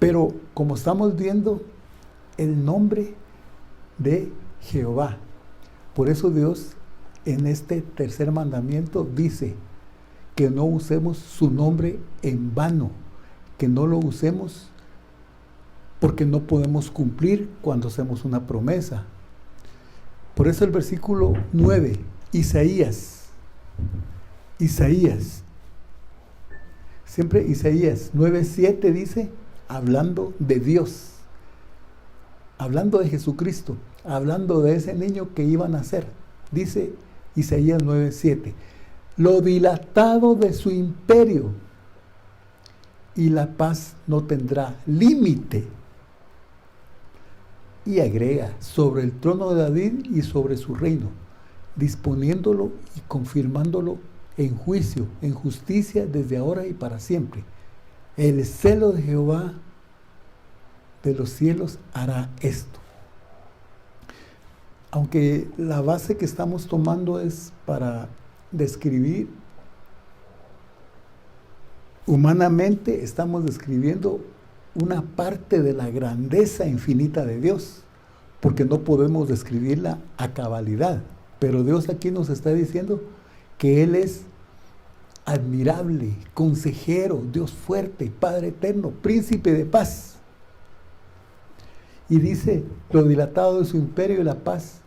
Pero como estamos viendo, el nombre de Jehová. Por eso Dios en este tercer mandamiento dice que no usemos su nombre en vano, que no lo usemos porque no podemos cumplir cuando hacemos una promesa. Por eso el versículo 9, Isaías, siempre Isaías 9:7 dice, hablando de Dios, hablando de Jesucristo, hablando de ese niño que iba a nacer, dice Isaías 9:7, lo dilatado de su imperio y la paz no tendrá límite. Y agrega, sobre el trono de David y sobre su reino, disponiéndolo y confirmándolo en juicio, en justicia, desde ahora y para siempre. El celo de Jehová de los cielos hará esto. Aunque la base que estamos tomando es para describir, humanamente estamos describiendo una parte de la grandeza infinita de Dios, porque no podemos describirla a cabalidad. Pero Dios aquí nos está diciendo que Él es admirable, consejero, Dios fuerte, Padre eterno, príncipe de paz. Y dice, lo dilatado de su imperio y la paz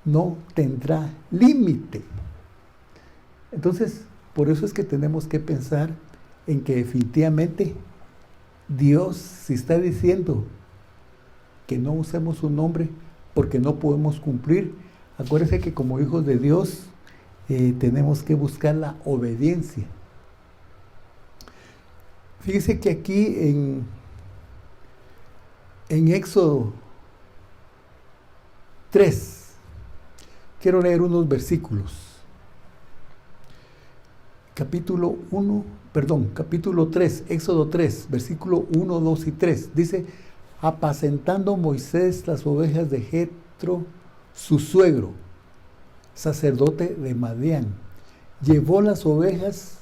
no tendrá límite. Entonces, por eso es que tenemos que pensar en que definitivamente Dios, si está diciendo que no usemos su nombre porque no podemos cumplir, acuérdense que como hijos de Dios tenemos que buscar la obediencia. Fíjese que aquí en Éxodo 3, quiero leer unos versículos. Capítulo 3, Éxodo 3, versículo 1, 2 y 3. Dice, apacentando Moisés las ovejas de Jetro, su suegro, sacerdote de Madián, llevó las ovejas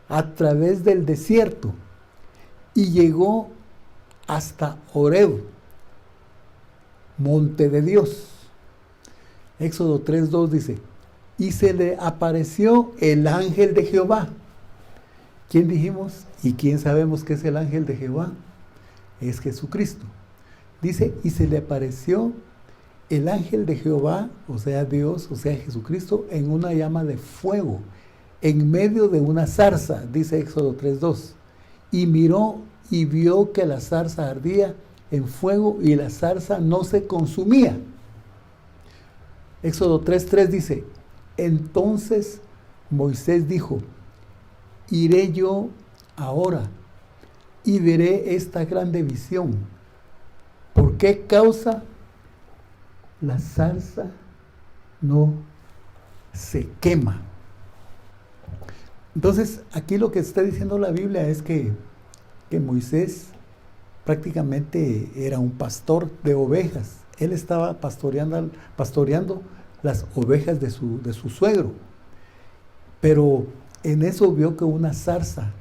a través del desierto y llegó hasta Horeb, monte de Dios. Éxodo 3, 2 dice, y se le apareció el ángel de Jehová. ¿Quién dijimos? ¿Y quién sabemos que es el ángel de Jehová? Es Jesucristo. Dice, y se le apareció el ángel de Jehová, o sea Dios, o sea Jesucristo, en una llama de fuego, en medio de una zarza, dice Éxodo 3:2. Y miró y vio que la zarza ardía en fuego y la zarza no se consumía. Éxodo 3:3 dice, entonces Moisés dijo, iré yo ahora y veré esta grande visión. ¿Por qué causa la zarza no se quema? Entonces, aquí lo que está diciendo la Biblia es que Moisés prácticamente era un pastor de ovejas. Él estaba pastoreando las ovejas de su suegro. Pero en eso vio que una zarza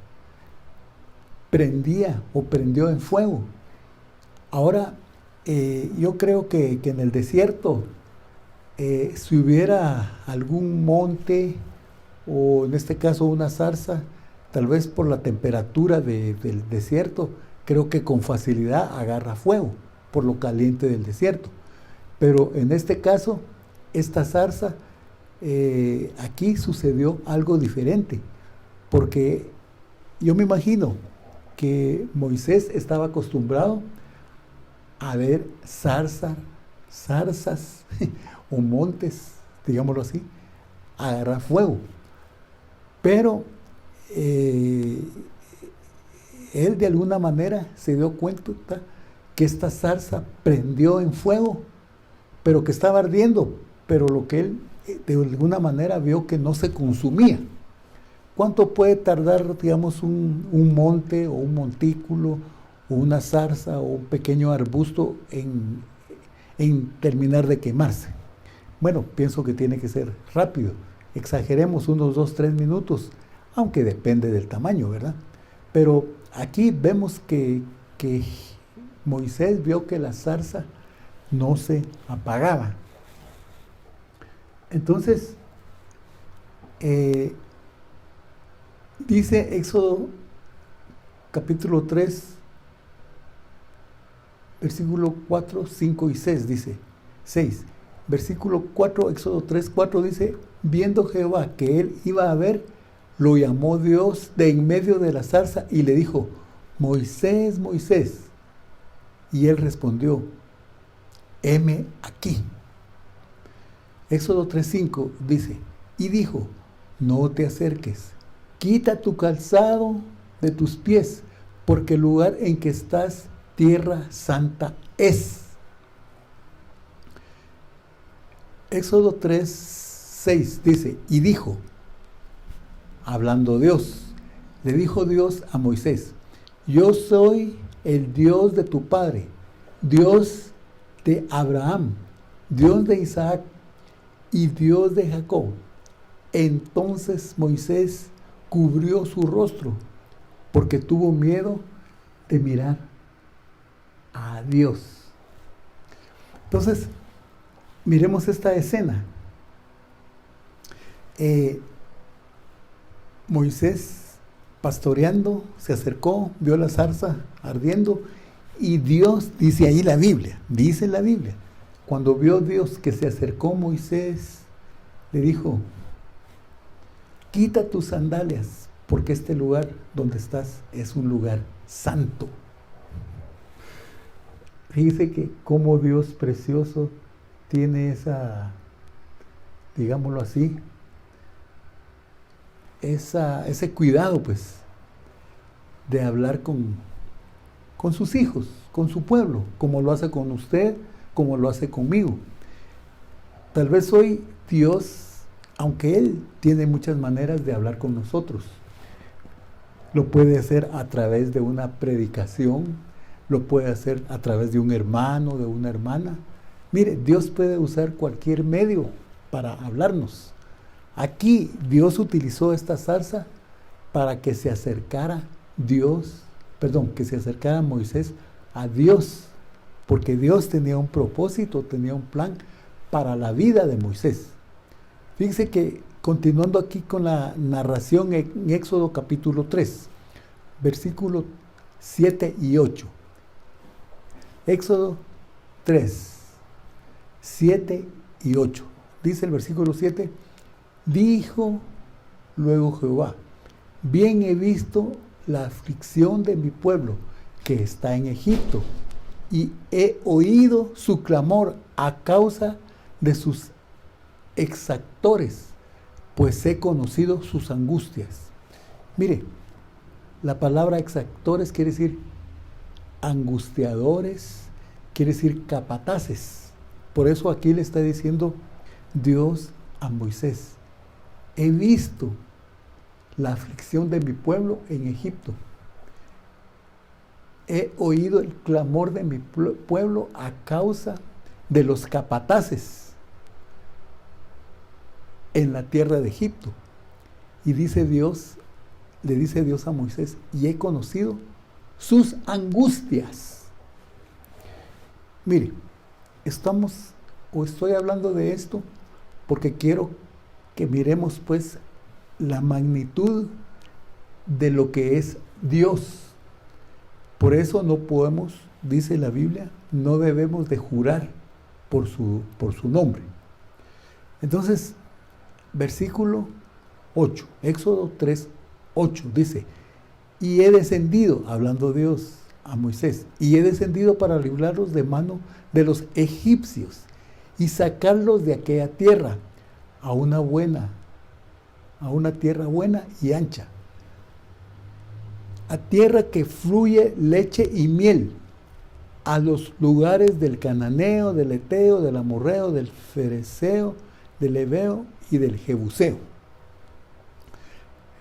prendió en fuego. Ahora, yo creo que en el desierto, si hubiera algún monte, o en este caso una zarza, tal vez por la temperatura del desierto, creo que con facilidad agarra fuego, por lo caliente del desierto. Pero en este caso, esta zarza, aquí sucedió algo diferente, porque yo me imagino que Moisés estaba acostumbrado a ver zarzas o montes, digámoslo así, agarrar fuego. Pero él de alguna manera se dio cuenta que esta zarza prendió en fuego, pero que estaba ardiendo, pero lo que él de alguna manera vio que no se consumía. ¿Cuánto puede tardar, digamos, un monte o un montículo o una zarza o un pequeño arbusto en terminar de quemarse? Bueno, pienso que tiene que ser rápido. Exageremos unos 2-3 minutos, aunque depende del tamaño, ¿verdad? Pero aquí vemos que que Moisés vio que la zarza no se apagaba. Entonces, dice Éxodo capítulo 3, versículo 4, 5 y 6, dice 6. Versículo 4, Éxodo 3, 4 dice, viendo Jehová que él iba a ver, lo llamó Dios de en medio de la zarza y le dijo, Moisés, Moisés. Y él respondió, heme aquí. Éxodo 3:5 dice, y dijo, no te acerques, quita tu calzado de tus pies, porque el lugar en que estás, tierra santa es. Éxodo 3:6 dice, y dijo, hablando Dios, le dijo Dios a Moisés, yo soy el Dios de tu padre, Dios de Abraham, Dios de Isaac y Dios de Jacob. Entonces Moisés cubrió su rostro porque tuvo miedo de mirar a Dios. Entonces, miremos esta escena. Moisés pastoreando, se acercó, vio la zarza ardiendo y Dios, dice ahí la Biblia, dice la Biblia, cuando vio Dios que se acercó Moisés, le dijo, quita tus sandalias, porque este lugar donde estás es un lugar santo. Fíjese que como Dios precioso tiene esa, digámoslo así, ese cuidado, pues, de hablar con sus hijos, con su pueblo, como lo hace con usted, como lo hace conmigo. Tal vez hoy Dios, aunque Él tiene muchas maneras de hablar con nosotros, lo puede hacer a través de una predicación, lo puede hacer a través de un hermano, de una hermana. Mire, Dios puede usar cualquier medio para hablarnos. Aquí Dios utilizó esta zarza para que se acercara que se acercara Moisés a Dios, porque Dios tenía un propósito, tenía un plan para la vida de Moisés. Fíjense que continuando aquí con la narración en Éxodo capítulo 3, versículos 7 y 8. Éxodo 3, 7 y 8. Dice el versículo 7, dijo luego Jehová, bien he visto la aflicción de mi pueblo que está en Egipto, y he oído su clamor a causa de sus exactores, pues he conocido sus angustias. Mire, la palabra exactores quiere decir angustiadores, quiere decir capataces. Por eso aquí le está diciendo Dios a Moisés, he visto la aflicción de mi pueblo en Egipto. He oído el clamor de mi pueblo a causa de los capataces en la tierra de Egipto. Y dice Dios, le dice Dios a Moisés, y he conocido sus angustias. Mire, estoy hablando de esto porque quiero que miremos pues la magnitud de lo que es Dios. Por eso no podemos, dice la Biblia, no debemos de jurar por su nombre. Entonces, versículo 8, Éxodo 3, 8, dice, y he descendido, hablando Dios a Moisés, y he descendido para librarlos de mano de los egipcios y sacarlos de aquella tierra a una tierra buena y ancha, a tierra que fluye leche y miel, a los lugares del cananeo, del eteo, del amorreo, del fereceo, del heveo y del jebuseo.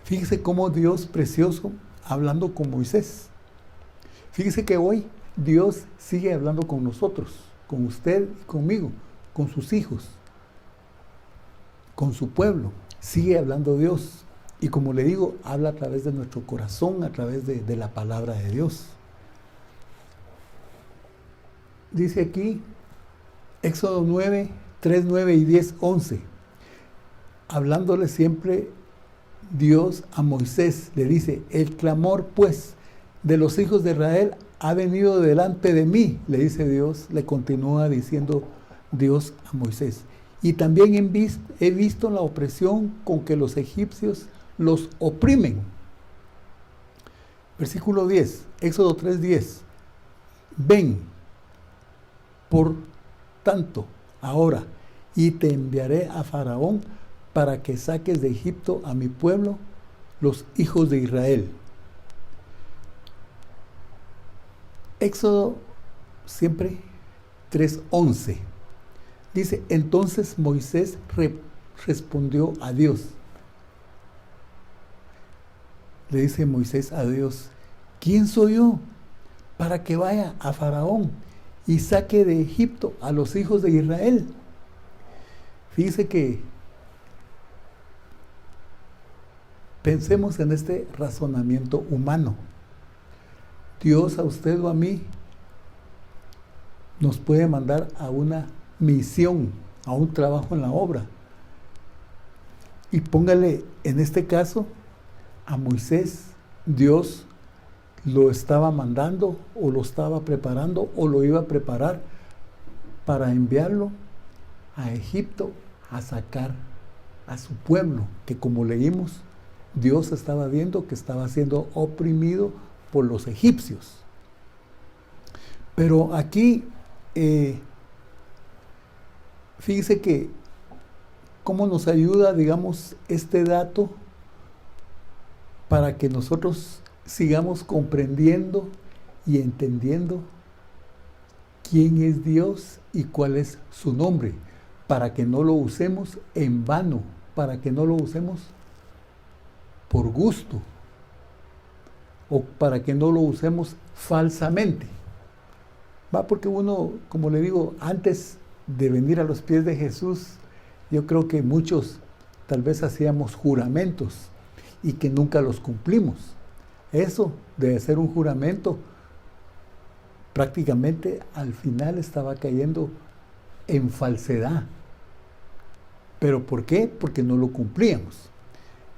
Fíjese cómo Dios precioso hablando con Moisés. Fíjese que hoy Dios sigue hablando con nosotros, con usted y conmigo, con sus hijos, con su pueblo. Sigue hablando Dios. Y como le digo, habla a través de nuestro corazón, a través de la palabra de Dios. dice aquí, Éxodo 9, 3, 9 y 10, 11, hablándole siempre Dios a Moisés, le dice, el clamor pues de los hijos de Israel ha venido delante de mí, le dice Dios, le continúa diciendo Dios a Moisés. Y también he visto la opresión con que los egipcios los oprimen. Versículo 10, Éxodo 3:10. Ven, por tanto, ahora, y te enviaré a Faraón para que saques de Egipto a mi pueblo, los hijos de Israel. Éxodo siempre 3:11. Dice, entonces Moisés respondió a Dios. Le dice Moisés a Dios, ¿quién soy yo para que vaya a Faraón y saque de Egipto a los hijos de Israel? Fíjese que pensemos en este razonamiento humano. Dios a usted o a mí nos puede mandar a una misión, a un trabajo en la obra. Y póngale, en este caso, a Moisés, Dios lo estaba mandando o lo estaba preparando o lo iba a preparar para enviarlo a Egipto a sacar a su pueblo, que como leímos, Dios estaba viendo que estaba siendo oprimido por los egipcios. Pero aquí, fíjese que cómo nos ayuda, digamos, este dato para que nosotros sigamos comprendiendo y entendiendo quién es Dios y cuál es su nombre, para que no lo usemos en vano, para que no lo usemos por gusto, o para que no lo usemos falsamente. Va, porque uno, como le digo, antes de venir a los pies de Jesús, yo creo que muchos tal vez hacíamos juramentos y que nunca los cumplimos. Eso de hacer un juramento, prácticamente al final estaba cayendo en falsedad. ¿Pero por qué? Porque no lo cumplíamos.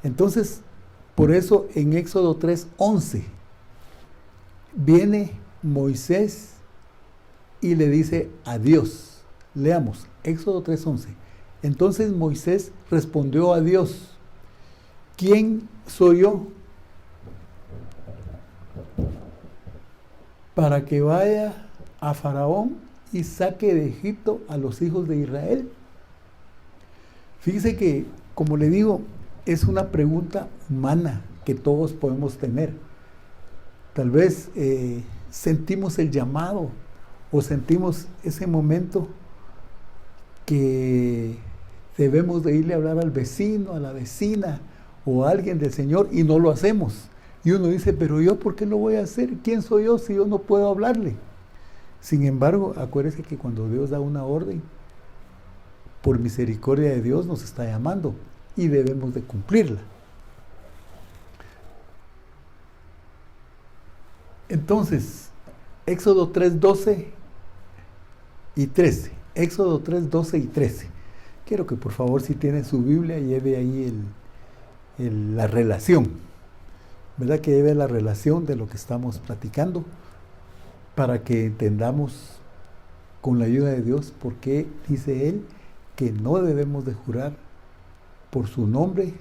Entonces, por eso en Éxodo 3:11 viene Moisés y le dice a Dios. Leamos, Éxodo 3:11. Entonces Moisés respondió a Dios, ¿quién soy yo para que vaya a Faraón y saque de Egipto a los hijos de Israel? Fíjese que, como le digo, es una pregunta humana que todos podemos tener. Tal vez sentimos el llamado o sentimos ese momento que debemos de irle a hablar al vecino, a la vecina o a alguien del Señor y no lo hacemos. Y uno dice, pero yo, ¿por qué lo voy a hacer? ¿Quién soy yo si yo no puedo hablarle? Sin embargo, acuérdese que cuando Dios da una orden, por misericordia de Dios nos está llamando y debemos de cumplirla. Entonces, Éxodo 3:12 y 13. Éxodo 3:12 y 13. Quiero que por favor, si tiene su Biblia, lleve ahí la relación, ¿verdad? Que lleve la relación de lo que estamos platicando para que entendamos con la ayuda de Dios por qué dice Él que no debemos de jurar por su nombre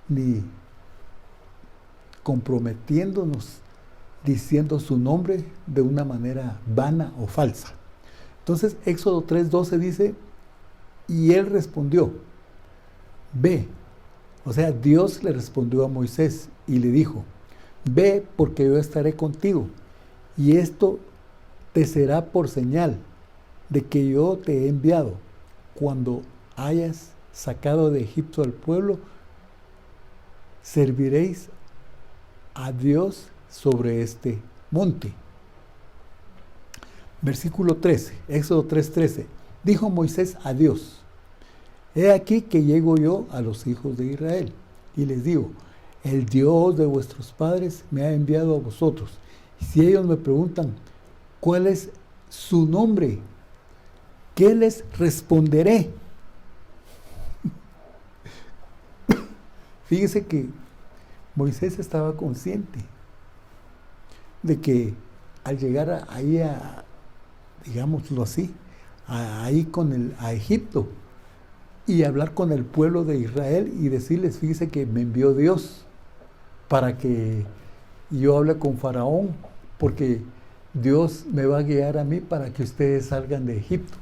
ni comprometiéndonos diciendo su nombre de una manera vana o falsa. Entonces, Éxodo 3:12 dice, y él respondió, ve. O sea, Dios le respondió a Moisés y le dijo, ve porque yo estaré contigo, y esto te será por señal de que yo te he enviado. Cuando hayas sacado de Egipto al pueblo, serviréis a Dios sobre este monte. Versículo 13, Éxodo 3:13. Dijo Moisés a Dios, he aquí que llego yo a los hijos de Israel, y les digo, el Dios de vuestros padres me ha enviado a vosotros. Y si ellos me preguntan, ¿cuál es su nombre, ¿qué les responderé? Fíjese que Moisés estaba consciente de que al llegar ahí digámoslo así, ahí a Egipto y hablar con el pueblo de Israel y decirles, fíjese que me envió Dios para que yo hable con Faraón, porque Dios me va a guiar a mí para que ustedes salgan de Egipto.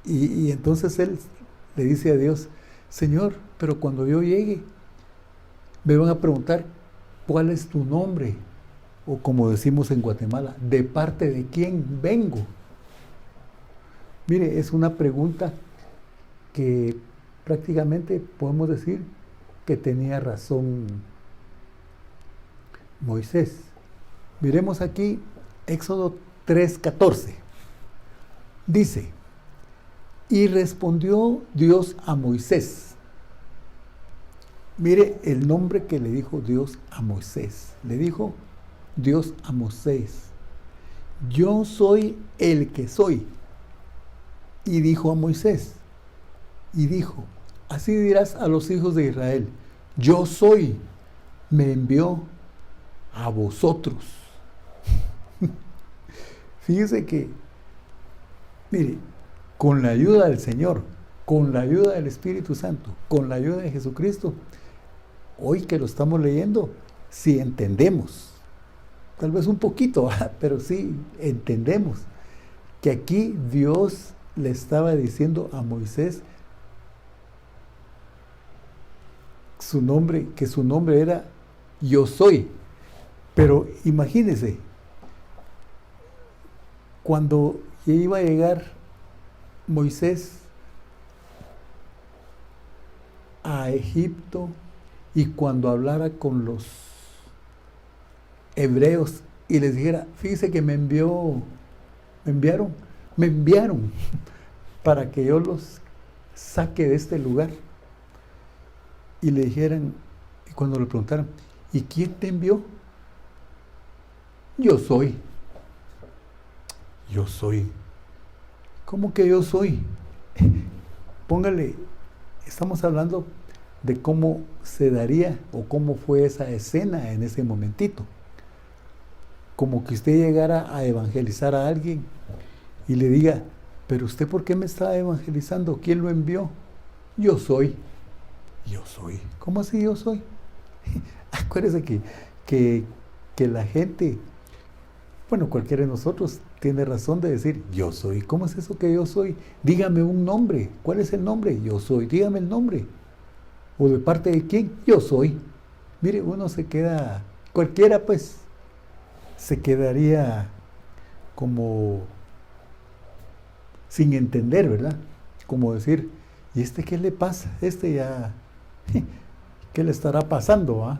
Y entonces él le dice a Dios, Señor, pero cuando yo llegue, me van a preguntar, ¿cuál es tu nombre? O como decimos en Guatemala, ¿de parte de quién vengo? Mire, es una pregunta que prácticamente podemos decir que tenía razón Moisés. Miremos aquí Éxodo 3:14. Dice, y respondió Dios a Moisés. Mire el nombre que le dijo Dios a Moisés. Le dijo Dios a Moisés, yo soy el que soy. Y dijo a Moisés, y dijo, así dirás a los hijos de Israel, yo soy, me envió a vosotros. Fíjese que, mire, con la ayuda del Señor, con la ayuda del Espíritu Santo, con la ayuda de Jesucristo, hoy que lo estamos leyendo, si entendemos, tal vez un poquito, pero sí entendemos que aquí Dios le estaba diciendo a Moisés su nombre, que su nombre era yo soy. Pero imagínese, cuando iba a llegar Moisés a Egipto y cuando hablara con los hebreos y les dijera, fíjese que me enviaron para que yo los saque de este lugar. Y le dijeran, y cuando le preguntaran, ¿y quién te envió? Yo soy. Yo soy. ¿Cómo que yo soy? Póngale, estamos hablando de cómo se daría o cómo fue esa escena en ese momentito. Como que usted llegara a evangelizar a alguien y le diga, pero usted ¿por qué me está evangelizando? ¿Quién lo envió? Yo soy. Yo soy. ¿Cómo así yo soy? Acuérdese que la gente, bueno, cualquiera de nosotros tiene razón de decir, yo soy. ¿Cómo es eso que yo soy? Dígame un nombre. ¿Cuál es el nombre? Yo soy. Dígame el nombre. ¿O de parte de quién? Yo soy. Mire, uno se queda, cualquiera pues, se quedaría como sin entender, ¿verdad? Como decir, ¿y este qué le pasa? Este ya, ¿qué le estará pasando? ¿Ah?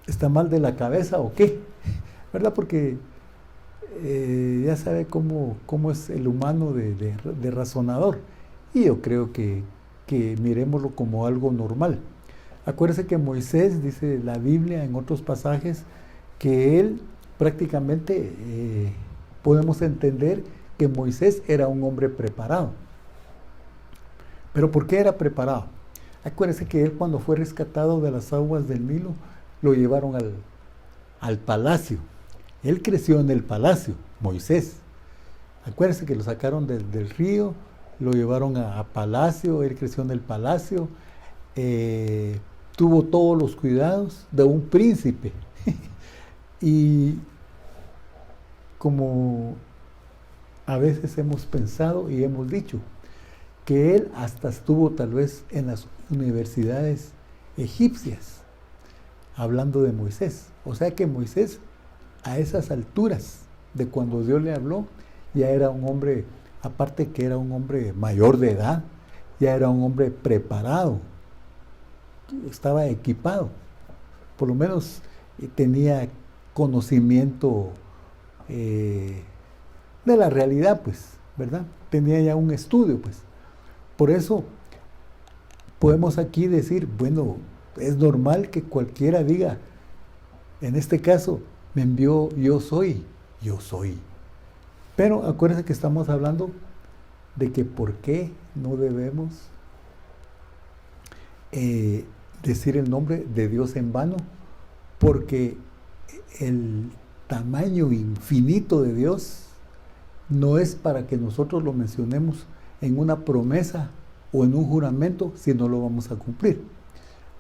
¿Está mal de la cabeza o qué? ¿Verdad? Porque ya sabe cómo es el humano de razonador. Y yo creo que miremoslo como algo normal. Acuérdese que Moisés, dice la Biblia en otros pasajes, que él prácticamente podemos entender que Moisés era un hombre preparado. ¿Pero por qué era preparado? Acuérdese que él cuando fue rescatado de las aguas del Nilo, lo llevaron al palacio. Él creció en el palacio, Moisés. Acuérdese que lo sacaron del río, lo llevaron a palacio, él creció en el palacio, tuvo todos los cuidados de un príncipe. Y como a veces hemos pensado y hemos dicho, que él hasta estuvo tal vez en las universidades egipcias, hablando de Moisés. O sea que Moisés, a esas alturas de cuando Dios le habló, ya era un hombre, aparte que era un hombre mayor de edad, ya era un hombre preparado, estaba equipado, por lo menos tenía conocimiento de la realidad, pues, ¿verdad? Tenía ya un estudio, pues. Por eso podemos aquí decir, bueno, es normal que cualquiera diga, en este caso, me envió yo soy, yo soy. Pero acuérdense que estamos hablando de que por qué no debemos decir el nombre de Dios en vano, porque el tamaño infinito de Dios no es para que nosotros lo mencionemos en una promesa o en un juramento si no lo vamos a cumplir.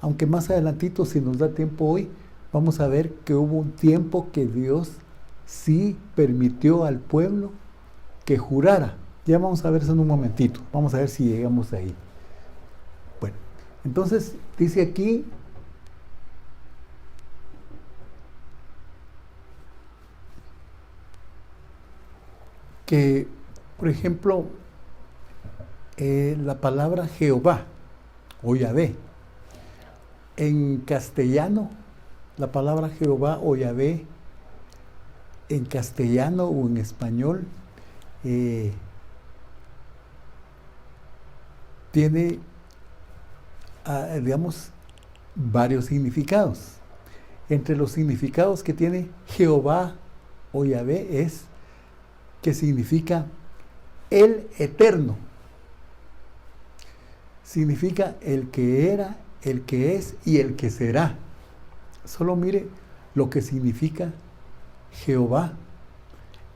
Aunque más adelantito, si nos da tiempo hoy, vamos a ver que hubo un tiempo que Dios sí permitió al pueblo que jurara. Ya vamos a ver eso en un momentito. Vamos a ver si llegamos ahí. Bueno, entonces dice aquí que, por ejemplo, la palabra Jehová o Yahvé, en castellano, la palabra Jehová o Yahvé, en castellano o en español, tiene, digamos, varios significados. Entre los significados que tiene Jehová o Yahvé es que significa el eterno. Significa el que era, el que es y el que será. Solo mire lo que significa Jehová,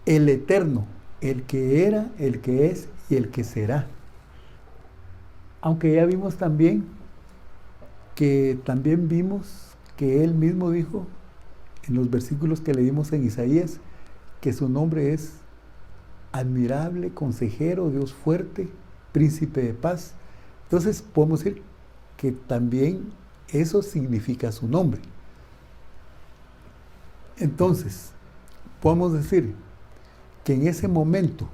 el eterno, el que era, el que es y el que será. Aunque ya vimos también que él mismo dijo en los versículos que leímos en Isaías que su nombre es admirable, consejero, Dios fuerte, príncipe de paz. Entonces podemos decir que también eso significa su nombre. Entonces, podemos decir que en ese momento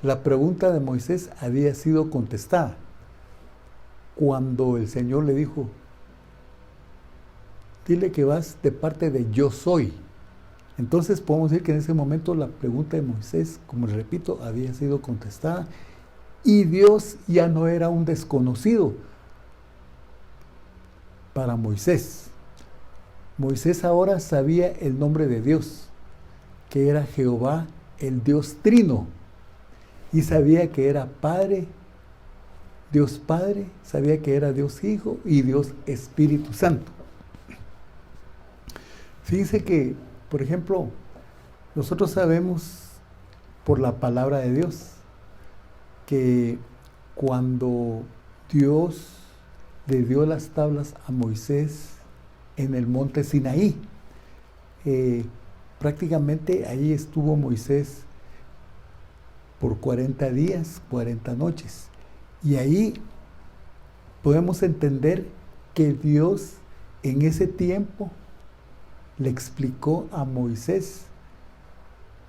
la pregunta de Moisés había sido contestada cuando el Señor le dijo: dile que vas de parte de yo soy. Entonces podemos decir que en ese momento la pregunta de Moisés, como les repito, había sido contestada y Dios ya no era un desconocido para Moisés. Moisés ahora sabía el nombre de Dios, que era Jehová, el Dios Trino, y sabía que era Padre, Dios Padre, sabía que era Dios Hijo y Dios Espíritu Santo. Fíjense que, por ejemplo, nosotros sabemos por la palabra de Dios que cuando Dios le dio las tablas a Moisés en el monte Sinaí, prácticamente ahí estuvo Moisés por 40 días, 40 noches. Y ahí podemos entender que Dios en ese tiempo le explicó a Moisés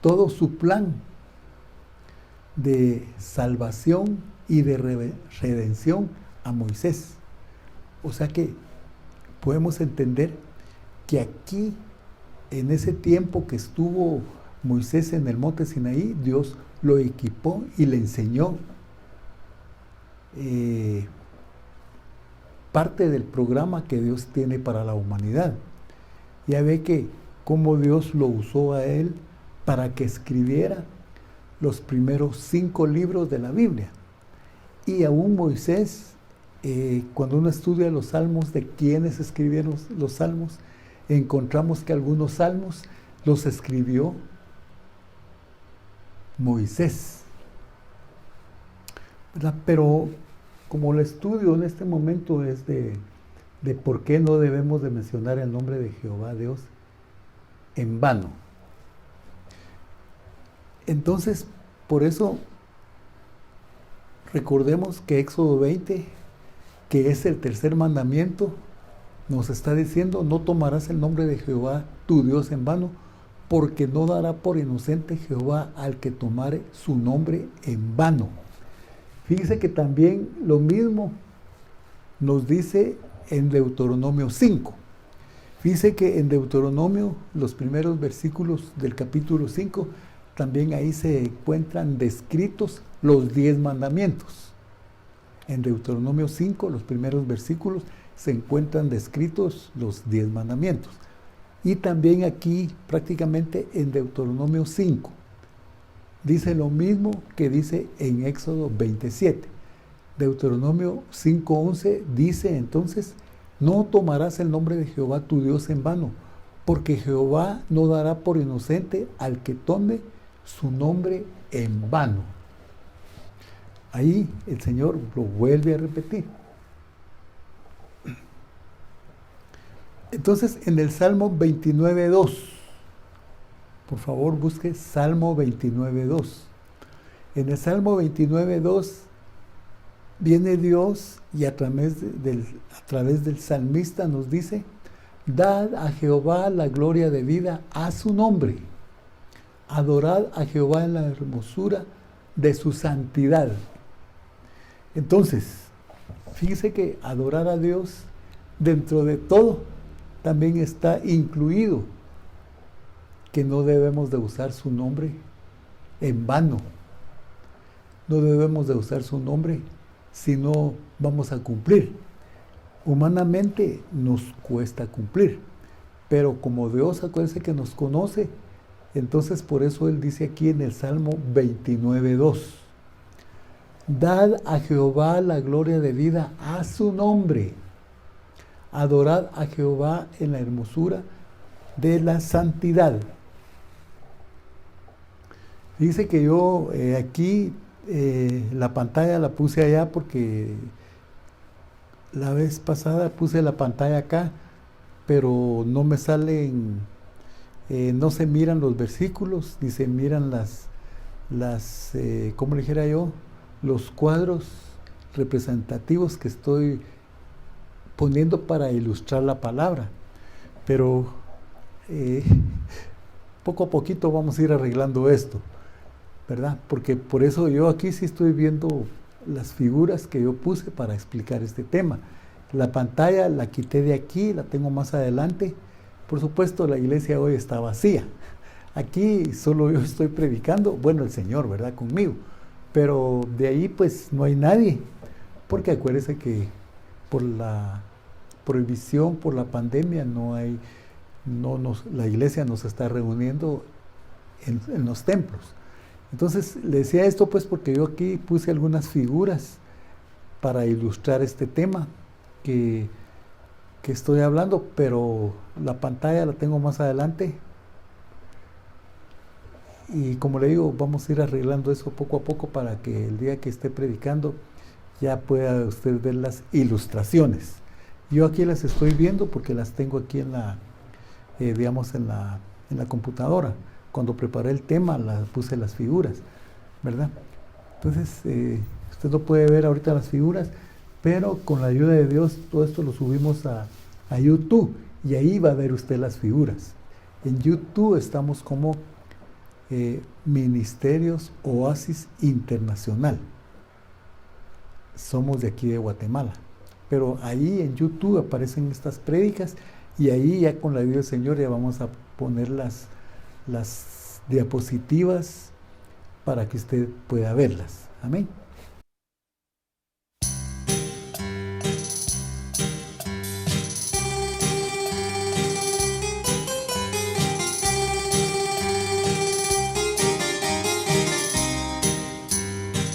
todo su plan de salvación y de redención a Moisés. O sea que podemos entender que aquí, en ese tiempo que estuvo Moisés en el monte Sinaí, Dios lo equipó y le enseñó parte del programa que Dios tiene para la humanidad. Ya ve que cómo Dios lo usó a él para que escribiera los primeros 5 libros de la Biblia. Y aún Moisés, cuando uno estudia los salmos de quienes escribieron los salmos, encontramos que algunos salmos los escribió Moisés, ¿verdad? Pero como el estudio en este momento es de por qué no debemos de mencionar el nombre de Jehová Dios en vano. Entonces, por eso, recordemos que Éxodo 20, que es el tercer mandamiento, nos está diciendo: no tomarás el nombre de Jehová tu Dios en vano, porque no dará por inocente Jehová al que tomare su nombre en vano. Fíjese que también lo mismo nos dice en Deuteronomio 5. Fíjese que en Deuteronomio, los primeros versículos del capítulo 5, también ahí se encuentran descritos los 10 mandamientos. En Deuteronomio 5, los primeros versículos, se encuentran descritos los 10 mandamientos. Y también aquí, prácticamente en Deuteronomio 5, dice lo mismo que dice en Éxodo 27. Deuteronomio 5:11 dice entonces: no tomarás el nombre de Jehová tu Dios en vano, porque Jehová no dará por inocente al que tome su nombre en vano. Ahí el Señor lo vuelve a repetir. Entonces, en el Salmo 29:2, por favor busque Salmo 29:2. En el Salmo 29:2 viene Dios y a través del salmista nos dice: dad a Jehová la gloria debida a su nombre, adorad a Jehová en la hermosura de su santidad. Entonces, fíjese que adorar a Dios, dentro de todo, también está incluido que no debemos de usar su nombre en vano. No debemos de usar su nombre si no vamos a cumplir. Humanamente nos cuesta cumplir, pero como Dios, acuérdense que nos conoce, entonces por eso Él dice aquí en el Salmo 29:2: dad a Jehová la gloria debida a su nombre, adorad a Jehová en la hermosura de la santidad. Dice que yo aquí la pantalla la puse allá porque la vez pasada puse la pantalla acá, pero no me salen, no se miran los versículos, ni se miran ¿cómo le dijera yo? Los cuadros representativos que estoy poniendo para ilustrar la palabra. Pero poco a poquito vamos a ir arreglando esto, ¿verdad? Porque por eso yo aquí sí estoy viendo las figuras que yo puse para explicar este tema. La pantalla la quité de aquí, la tengo más adelante. Por supuesto, la iglesia hoy está vacía. Aquí solo yo estoy predicando, bueno, el Señor, ¿verdad? Conmigo. Pero de ahí pues no hay nadie, porque acuérdense que por la prohibición, por la pandemia, la iglesia nos está reuniendo en los templos. Entonces, le decía esto pues porque yo aquí puse algunas figuras para ilustrar este tema que estoy hablando, pero la pantalla la tengo más adelante. Y como le digo, vamos a ir arreglando eso poco a poco para que el día que esté predicando ya pueda usted ver las ilustraciones. Yo aquí las estoy viendo porque las tengo aquí en la computadora. Cuando preparé el tema, puse las figuras, ¿verdad? Entonces, usted no puede ver ahorita las figuras, pero con la ayuda de Dios, todo esto lo subimos a YouTube y ahí va a ver usted las figuras. En YouTube estamos como Ministerios Oasis Internacional. Somos de aquí de Guatemala, pero ahí en YouTube aparecen estas prédicas y ahí ya con la ayuda del Señor ya vamos a poner las diapositivas para que usted pueda verlas. Amén.